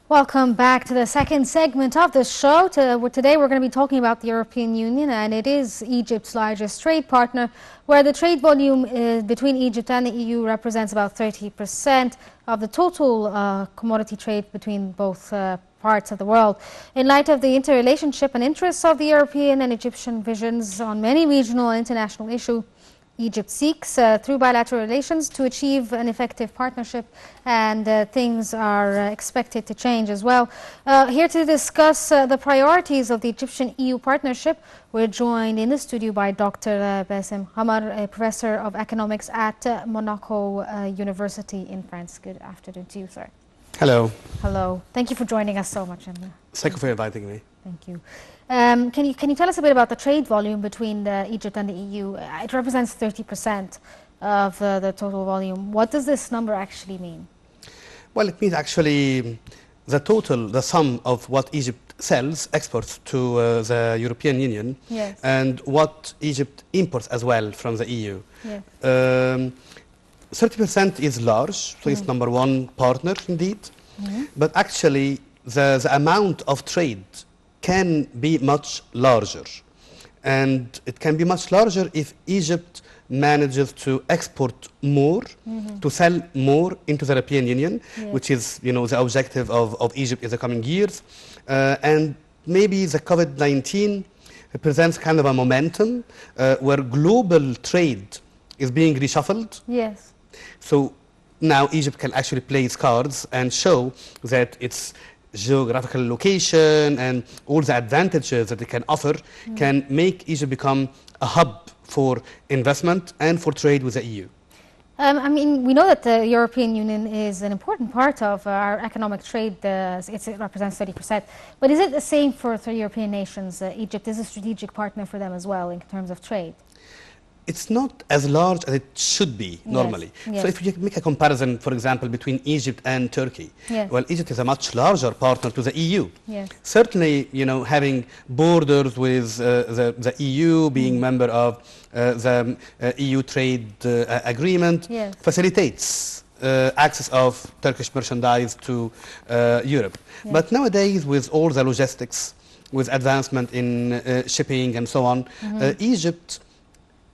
Welcome back to the second segment of the show. Today we're going to be talking about the European Union, and it is Egypt's largest trade partner, where the trade volume between Egypt and the EU represents about 30% of the total commodity trade between both parts of the world. In light of the interrelationship and interests of the European and Egyptian visions on many regional and international issues, Egypt seeks, through bilateral relations, to achieve an effective partnership, and things are expected to change as well. Here to discuss the priorities of the Egyptian-EU partnership, we're joined in the studio by Dr. Bاسم, a professor of economics at Monaco University in France. Good afternoon to you, sir. Hello. Hello. Thank you for joining us so much. Thank you for inviting me. Thank you. Can you tell us a bit about the trade volume between Egypt and the EU? It represents 30% of the total volume. What does this number actually mean? Well, it means actually the sum of what Egypt sells, exports to the European Union, yes, and what Egypt imports as well from the EU. Yes. 30% is large, so it's number one partner indeed. But actually, the amount of trade can be much larger, and it can be much larger if Egypt manages to export more, to sell more into the European Union, yes, which is, the objective of Egypt in the coming years. And maybe the COVID-19 represents kind of a momentum where global trade is being reshuffled. Yes. So now Egypt can actually play its cards and show that its geographical location and all the advantages that it can offer can make Egypt become a hub for investment and for trade with the EU. I mean, we know that the European Union is an important part of our economic trade. It represents 30%. But is it the same for European nations? Egypt is a strategic partner for them as well in terms of trade. It's not as large as it should be normally. Yes. So if you make a comparison, for example, between Egypt and Turkey, yes, well, Egypt is a much larger partner to the EU. Yes. Certainly, having borders with the EU, being member of the EU trade agreement, yes, facilitates access of Turkish merchandise to Europe. Yes. But nowadays, with all the logistics, with advancement in shipping and so on, Egypt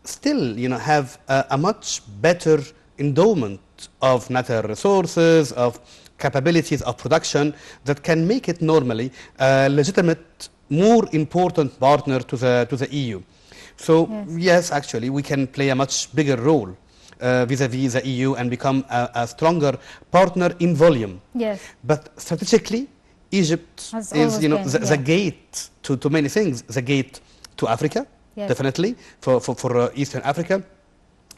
still, have a much better endowment of natural resources, of capabilities of production that can make it normally a legitimate, more important partner to the EU. So yes, actually, we can play a much bigger role vis-a-vis the EU and become a stronger partner in volume. Yes. But strategically, Egypt is, the gate to many things. The gate to Africa. Yes. Definitely, for Eastern Africa,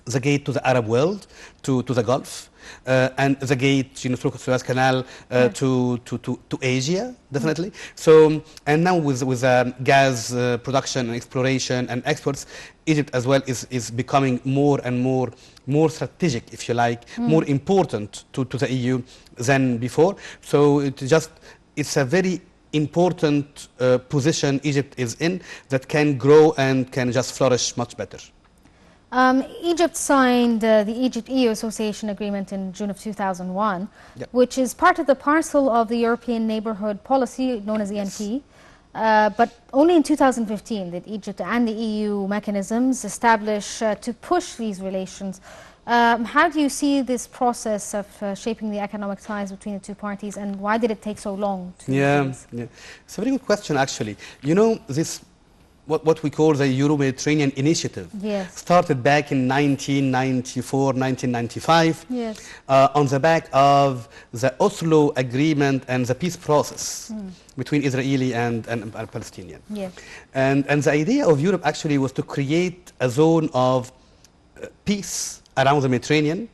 the gate to the Arab world, to the Gulf, and the gate, through the Suez Canal to Asia, definitely. So, and now with gas production and exploration and exports, Egypt as well is becoming more and more strategic, if you like, more important to the EU than before. So it's a very important position Egypt is in that can grow and can just flourish much better. Egypt signed the Egypt-EU Association Agreement in June of 2001, which is part of the parcel of the European Neighbourhood Policy, known as ENP. But only in 2015 did Egypt and the EU mechanisms establish to push these relations. How do you see this process of shaping the economic ties between the two parties, and why did it take so long to do this? It's a very good question, actually. This what we call the Euro-Mediterranean Initiative started back in 1994, 1995 on the back of the Oslo Agreement and the peace process between Israeli and Palestinian. And the idea of Europe actually was to create a zone of peace around the Mediterranean,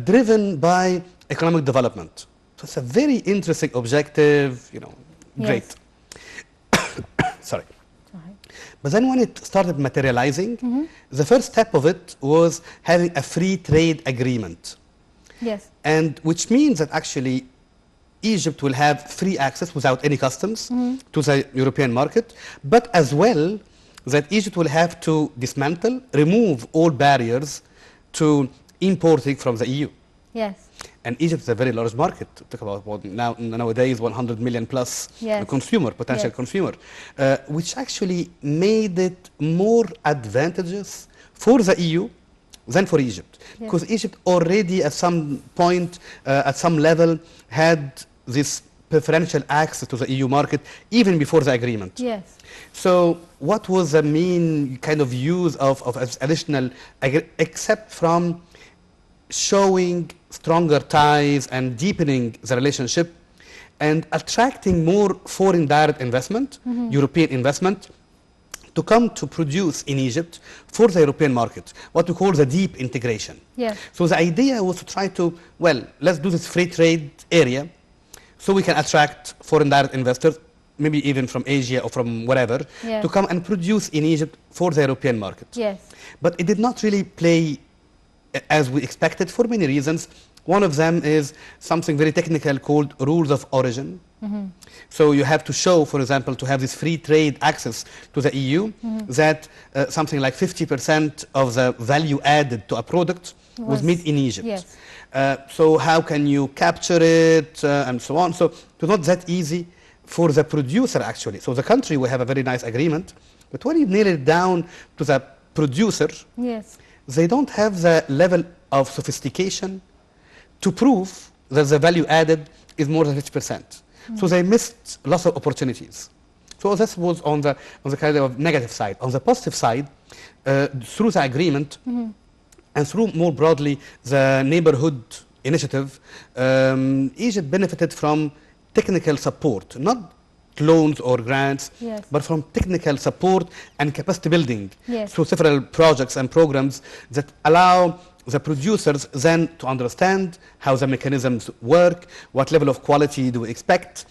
driven by economic development. So it's a very interesting objective, great. Sorry. But then when it started materializing, the first step of it was having a free trade agreement. And which means that actually Egypt will have free access without any customs to the European market, but as well that Egypt will have to dismantle, remove all barriers to importing from the EU. Yes. And Egypt is a very large market. Talk about nowadays 100 million plus potential consumer, which actually made it more advantageous for the EU than for Egypt. Because Egypt already at some point, at some level, had this preferential access to the EU market even before the agreement. Yes. So what was the main kind of use of additional, except from showing stronger ties and deepening the relationship and attracting more foreign direct investment, European investment, to come to produce in Egypt for the European market, what we call the deep integration. Yes. So the idea was to try to, well, let's do this free trade area so we can attract foreign direct investors, maybe even from Asia or from wherever, to come and produce in Egypt for the European market. Yes. But it did not really play as we expected for many reasons. One of them is something very technical called rules of origin. So you have to show, for example, to have this free trade access to the EU, that something like 50% of the value added to a product was made in Egypt. Yes. So how can you capture it and so on? So it was not that easy for the producer actually. So the country will have a very nice agreement, but when you nail it down to the producer, they don't have the level of sophistication to prove that the value added is more than 50%. So they missed lots of opportunities. So this was on the kind of negative side. On the positive side, through the agreement and through more broadly the neighborhood initiative, Egypt benefited from technical support, not loans or grants, but from technical support and capacity building through several projects and programs that allow the producers then to understand how the mechanisms work, what level of quality do we expect,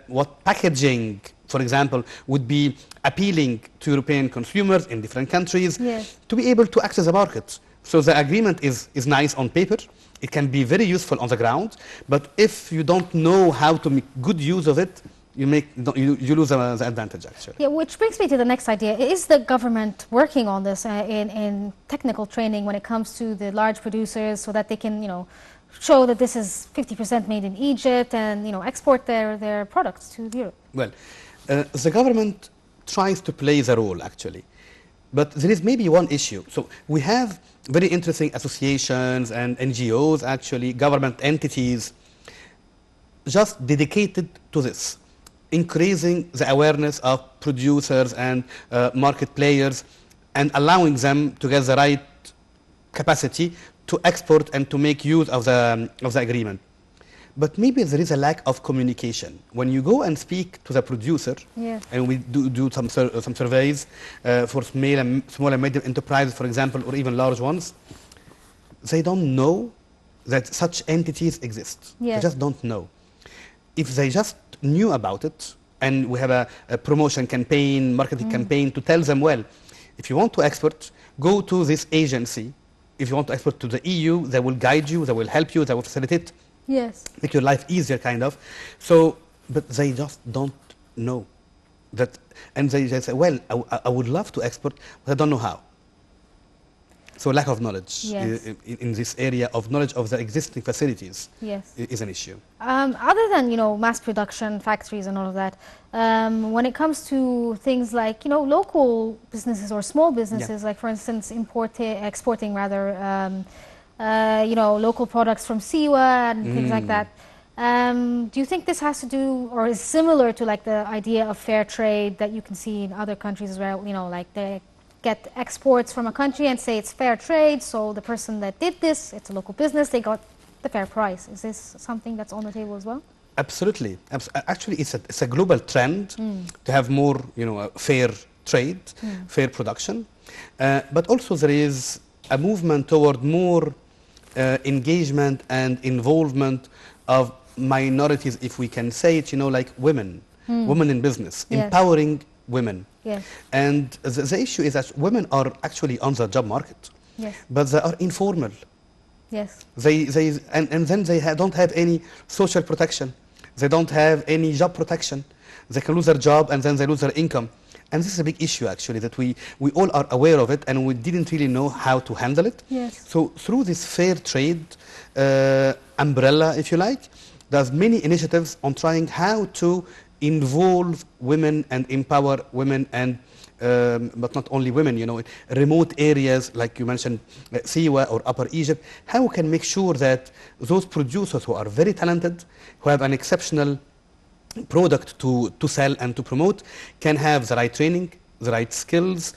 what packaging, for example, would be appealing to European consumers in different countries, to be able to access the market. So the agreement is nice on paper. It can be very useful on the ground, but if you don't know how to make good use of it, you lose the advantage actually. Yeah, which brings me to the next idea. Is the government working on this in technical training when it comes to the large producers so that they can, show that this is 50% made in Egypt and, export their products to Europe? Well, the government tries to play the role actually, but there is maybe one issue. So we have very interesting associations and NGOs actually, government entities, just dedicated to this, increasing the awareness of producers and market players and allowing them to get the right capacity to export and to make use of the agreement. But maybe there is a lack of communication. When you go and speak to the producer, and we do some surveys for small and medium enterprises, for example, or even large ones, they don't know that such entities exist. They just don't know. If they just knew about it, and we have a promotion campaign, marketing campaign to tell them, well, if you want to export, go to this agency. If you want to export to the EU, they will guide you, they will help you, they will facilitate, make your life easier, kind of. So, but they just don't know that, and they say, well, I would love to export, but I don't know how. So lack of knowledge in this area of knowledge of the existing facilities is an issue. Other than, mass production, factories and all of that, when it comes to things like, local businesses or small businesses, like for instance, exporting local products from Siwa and things like that, do you think this has to do or is similar to like the idea of fair trade that you can see in other countries as well, like they get exports from a country and say it's fair trade, so the person that did this, it's a local business, they got the fair price. Is this something that's on the table as well? Absolutely. Actually, it's a global trend to have more, fair trade, fair production. But also there is a movement toward more engagement and involvement of minorities, if we can say it, like women in business, empowering women. And the issue is that women are actually on the job market, but they are informal. And then they don't have any social protection. They don't have any job protection. They can lose their job and then they lose their income. And this is a big issue, actually, that we all are aware of it, and we didn't really know how to handle it. Yes. So through this fair trade umbrella, if you like, there's many initiatives on trying how to involve women and empower women, and but not only women, you know, remote areas like you mentioned, Siwa or Upper Egypt. How we can make sure that those producers who are very talented, who have an exceptional product to sell and to promote, can have the right training, the right skills,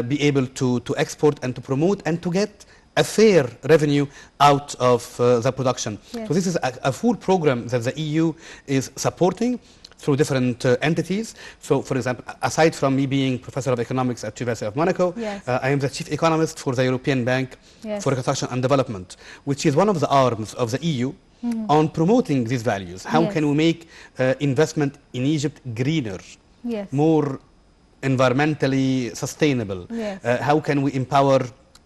be able to export and to promote and to get a fair revenue out of the production. Yes. So this is a full program that the EU is supporting through different entities. So, for example, aside from me being Professor of Economics at University of Monaco, yes. I am the Chief Economist for the European Bank yes. for Reconstruction and Development, which is one of the arms of the EU on promoting these values. How yes. can we make investment in Egypt greener, yes. more environmentally sustainable? Yes. How can we empower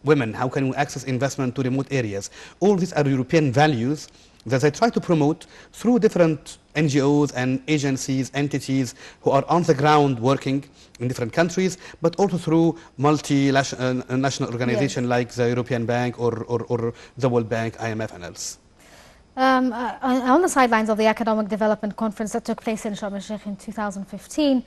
women? How can we access investment to remote areas? All these are European values that I try to promote through different NGOs and agencies, entities who are on the ground working in different countries, but also through multinational organizations yes. like the European Bank or the World Bank, IMF and else. On the sidelines of the Economic Development Conference that took place in Sharm el-Sheikh in 2015,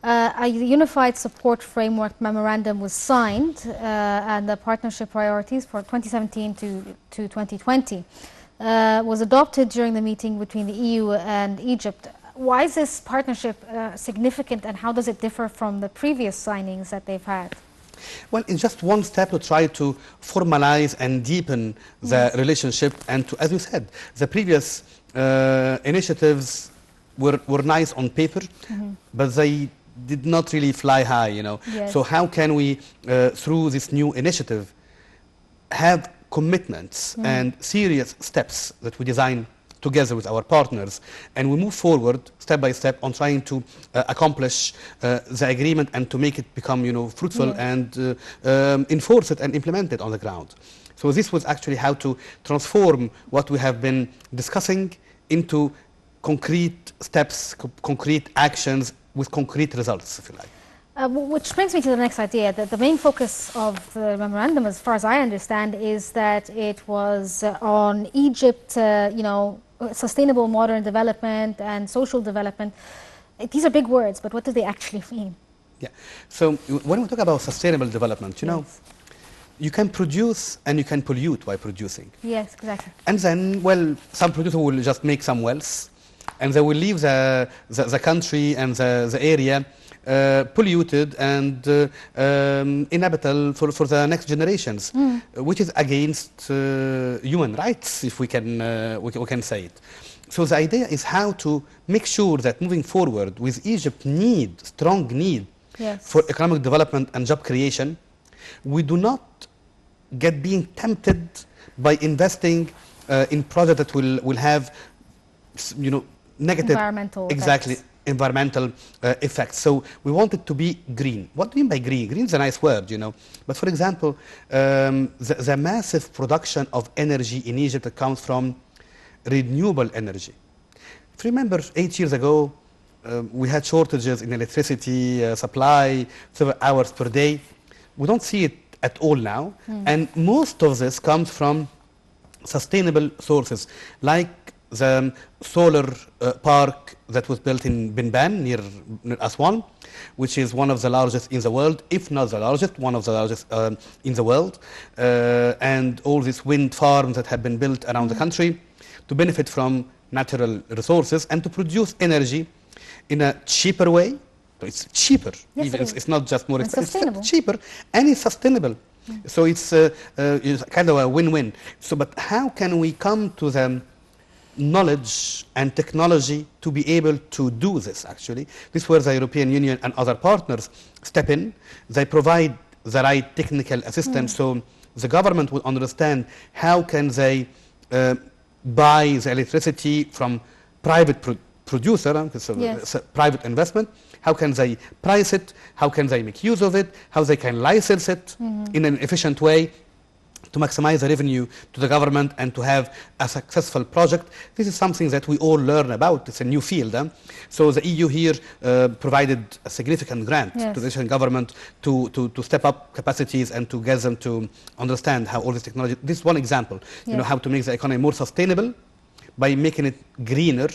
a unified support framework memorandum was signed and the partnership priorities for 2017 to 2020 was adopted during the meeting between the EU and Egypt. Why is this partnership significant, and how does it differ from the previous signings that they've had? Well, it's just one step to try to formalize and deepen the relationship, and to, as you said, the previous initiatives were nice on paper, but they did not really fly high, you know. Yes. So how can we, through this new initiative, have commitments and serious steps that we design together with our partners, and we move forward step by step on trying to accomplish the agreement and to make it become, you know, fruitful yes. and enforce it and implement it on the ground. So this was actually how to transform what we have been discussing into concrete steps, concrete actions with concrete results, if you like. Which brings me to the next idea, that the main focus of the memorandum, as far as I understand, is that it was on Egypt, you know, sustainable modern development and social development. These are big words, but what do they actually mean? Yeah. So when we talk about sustainable development, you yes. know, you can produce and you can pollute by producing. Yes, exactly. And then, well, some producer will just make some wealth, and they will leave the country and the area polluted and inhabitable for the next generations, which is against human rights, if we can say it. So the idea is how to make sure that moving forward with Egypt strong need yes. for economic development and job creation, we do not get being tempted by investing in projects that will have, you know, negative environmental exactly effects. Environmental effects. So we want it to be green. What do you mean by green? Green is a nice word, you know. But for example, the massive production of energy in Egypt that comes from renewable energy. If you remember, 8 years ago, we had shortages in electricity supply, several hours per day. We don't see it at all now. And most of this comes from sustainable sources, like the solar park that was built in Binban near Aswan, which is one of the largest in the world, if not the largest, one of the largest in the world, and all these wind farms that have been built around the country to benefit from natural resources and to produce energy in a cheaper way. So it's cheaper. Yes, even it's not just more expensive, it's cheaper, and it's sustainable. So it's kind of a win-win. So, but how can we come to the knowledge and technology to be able to do this, actually? This is where the European Union and other partners step in. They provide the right technical assistance, so the government will understand how can they buy the electricity from private producer, yes. private investment. How can they price it? How can they make use of it? How they can license it in an efficient way? to maximize the revenue to the government and to have a successful project. This is something that we all learn about. It's a new field. So the EU here provided a significant grant to the Egyptian government to step up capacities and to get them to understand how all this technology, this is one example, you know, how to make the economy more sustainable by making it greener,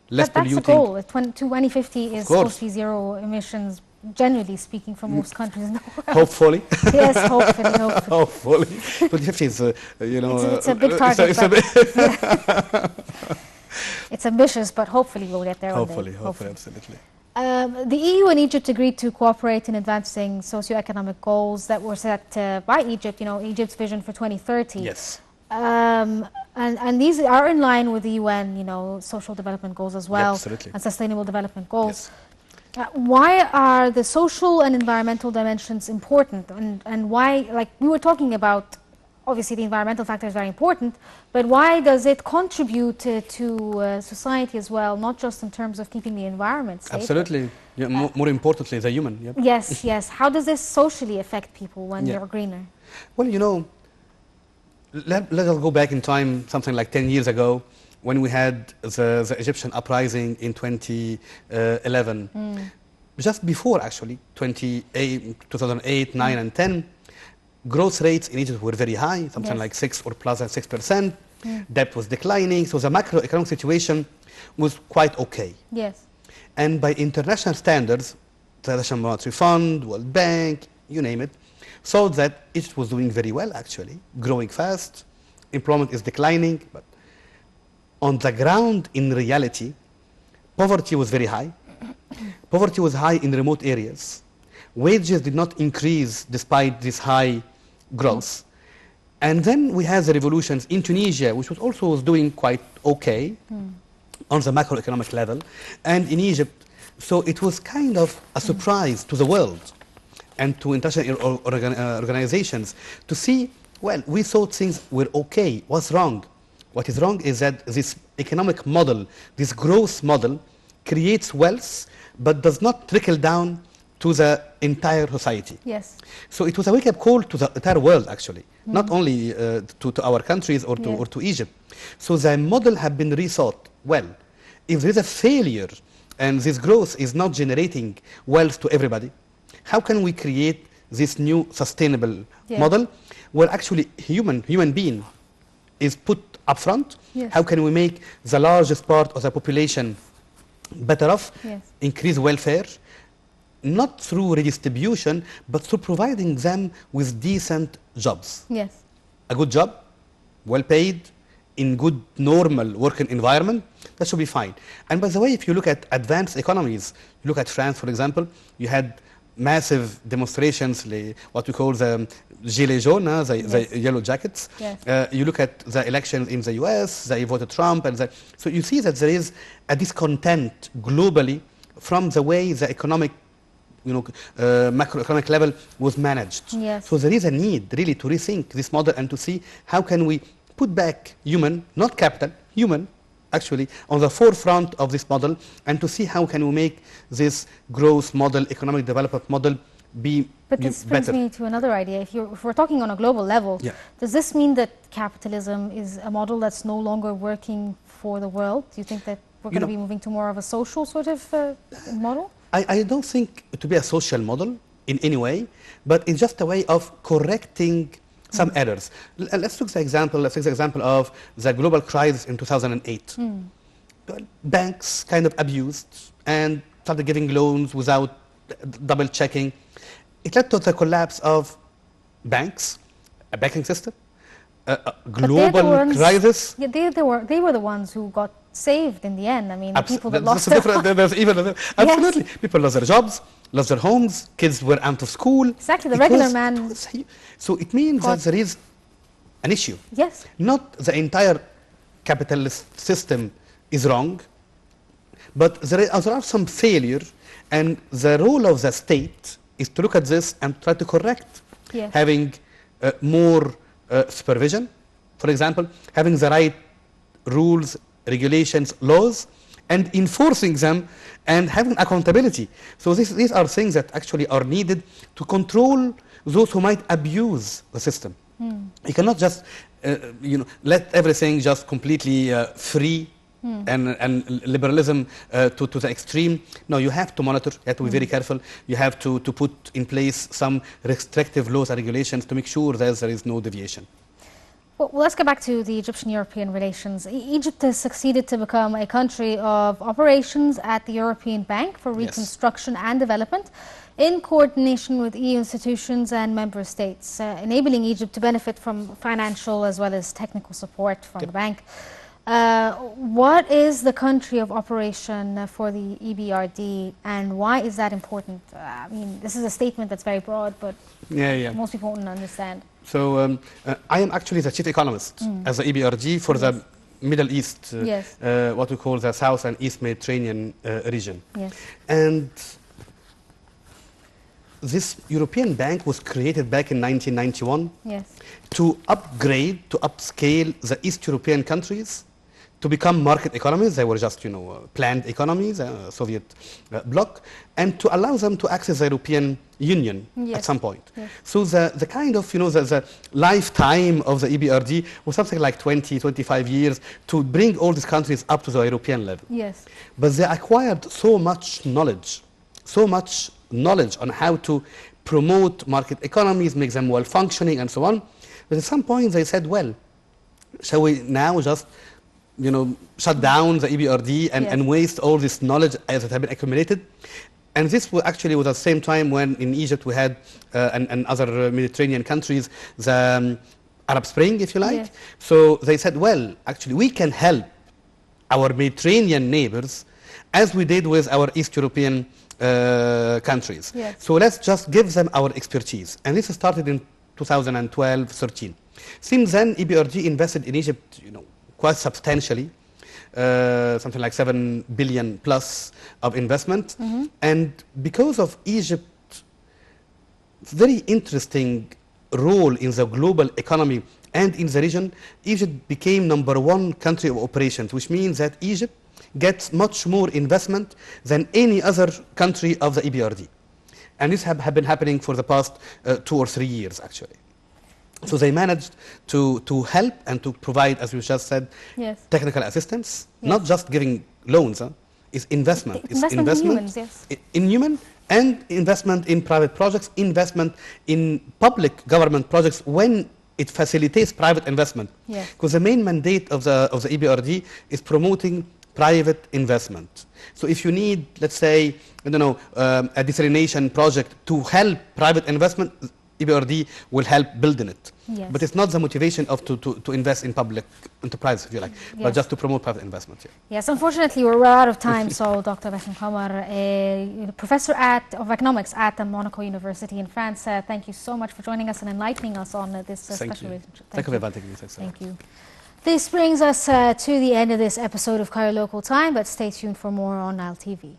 less polluting. That's the goal. 2050 is supposed to be zero emissions, generally speaking, for most countries in the world. Hopefully. Yes, hopefully. Hopefully. 2050 is, you know... It's a big target. It's ambitious, but hopefully we'll get there one day. Hopefully, absolutely. The EU and Egypt agreed to cooperate in advancing socio-economic goals that were set by Egypt, you know, Egypt's vision for 2030. Yes. And these are in line with the UN, you know, social development goals as well. Absolutely. And sustainable development goals. Yes. Why are the social and environmental dimensions important? And why, like we were talking about, obviously the environmental factor is very important, but why does it contribute to society as well, not just in terms of keeping the environment safe? Absolutely. Yeah, more importantly, the human. Yep. Yes, yes. How does this socially affect people when you're greener? Well, you know, let us go back in time, something like 10 years ago, when we had the Egyptian uprising in 2011. Just before, actually, 2008, 9, and 10, growth rates in Egypt were very high, something like 6 or plus than 6%. Debt was declining, so the macroeconomic situation was quite okay. Yes. And by international standards, the International Monetary Fund, World Bank, you name it, thought that Egypt was doing very well, actually, growing fast, employment is declining, but on the ground, in reality, poverty was very high. Poverty was high in remote areas. Wages did not increase despite this high growth. And then we had the revolutions in Tunisia, which was also doing quite okay on the macroeconomic level, and in Egypt. So it was kind of a surprise to the world and to international organizations to see, well, we thought things were okay. What's wrong? What is wrong is that this economic model, this growth model, creates wealth, but does not trickle down to the entire society. Yes. So it was a wake-up call to the entire world, actually, not only to our countries or to Egypt. So the model had been rethought. Well, if there is a failure and this growth is not generating wealth to everybody, how can we create this new sustainable model where actually human being is put up front? How can we make the largest part of the population better off, increase welfare, not through redistribution, but through providing them with decent jobs. Yes. A good job, well paid, in good normal working environment, that should be fine. And by the way, if you look at advanced economies, you look at France, for example, you had massive demonstrations, what we call the gilets jaunes, the yellow jackets. You look at the elections in the US, they voted Trump, and so you see that there is a discontent globally from the way the economic, macroeconomic level was managed. So there is a need really to rethink this model and to see how can we put back human, not capital, human, actually, on the forefront of this model, and to see how can we make this growth model, economic development model, be better. But this brings me to another idea. If we're talking on a global level, does this mean that capitalism is a model that's no longer working for the world? Do you think that we're going to be moving to more of a social sort of model? I don't think it to be a social model in any way, but it's just a way of correcting some errors. Let's take the example of the global crisis in 2008. Banks kind of abused and started giving loans without double checking. It led to the collapse of banks, a banking system, a global crisis. Yeah, they were the ones who got saved in the end. I mean, the people that lost absolutely. People lost their jobs, lost their homes, kids were out of school. Exactly, the regular man. So it means that there is an issue. Yes. Not the entire capitalist system is wrong, but there are some failure, and the role of the state is to look at this and try to correct. Having more supervision, for example, having the right rules, regulations, laws, and enforcing them, and having accountability. So these are things that actually are needed to control those who might abuse the system. You cannot just let everything just completely free and liberalism to the extreme. No, you have to monitor, you have to be very careful. You have to put in place some restrictive laws and regulations to make sure that there is no deviation. Well, let's get back to the Egyptian-European relations. Egypt has succeeded to become a country of operations at the European Bank for Reconstruction and Development in coordination with EU institutions and member states, enabling Egypt to benefit from financial as well as technical support from the bank. What is the country of operation for the EBRD, and why is that important? I mean, this is a statement that's very broad, but most people won't understand. So I am actually the chief economist as the EBRD for the Middle East, what we call the South and East Mediterranean region. And this European Bank was created back in 1991 to upgrade, to upscale the East European countries to become market economies. They were just, planned economies, Soviet bloc, and to allow them to access the European Union at some point. So the kind of, the lifetime of the EBRD was something like 20, 25 years to bring all these countries up to the European level. But they acquired so much knowledge on how to promote market economies, make them well functioning and so on. But at some point they said, well, shall we now just shut down the EBRD and waste all this knowledge as it had been accumulated? And this was actually at the same time when in Egypt we had and other Mediterranean countries the Arab Spring, if you like. So they said, well, actually we can help our Mediterranean neighbors as we did with our East European countries. So let's just give them our expertise. And this started in 2012-13. Since then, EBRD invested in Egypt, quite substantially, something like 7 billion plus of investment. And because of Egypt's very interesting role in the global economy and in the region, Egypt became #1 country of operations, which means that Egypt gets much more investment than any other country of the EBRD. And this have been happening for the past 2 or 3 years, actually. So they managed to help and to provide, as you just said, technical assistance, not just giving loans. It's investment. It's investment in humans, in human and investment in private projects, investment in public government projects when it facilitates private investment. Because the main mandate of the EBRD is promoting private investment. So if you need, let's say, a desalination project to help private investment, EBRD will help building it. But it's not the motivation of to invest in public enterprise, if you like, but just to promote private investment. Yes, unfortunately, we're out of time. So Dr. Bاسم Qamar, a professor of economics at the Monaco University in France, thank you so much for joining us and enlightening us on this special relationship. Thank you for inviting me. Thank you. This brings us to the end of this episode of Cairo Local Time, but stay tuned for more on Nile TV.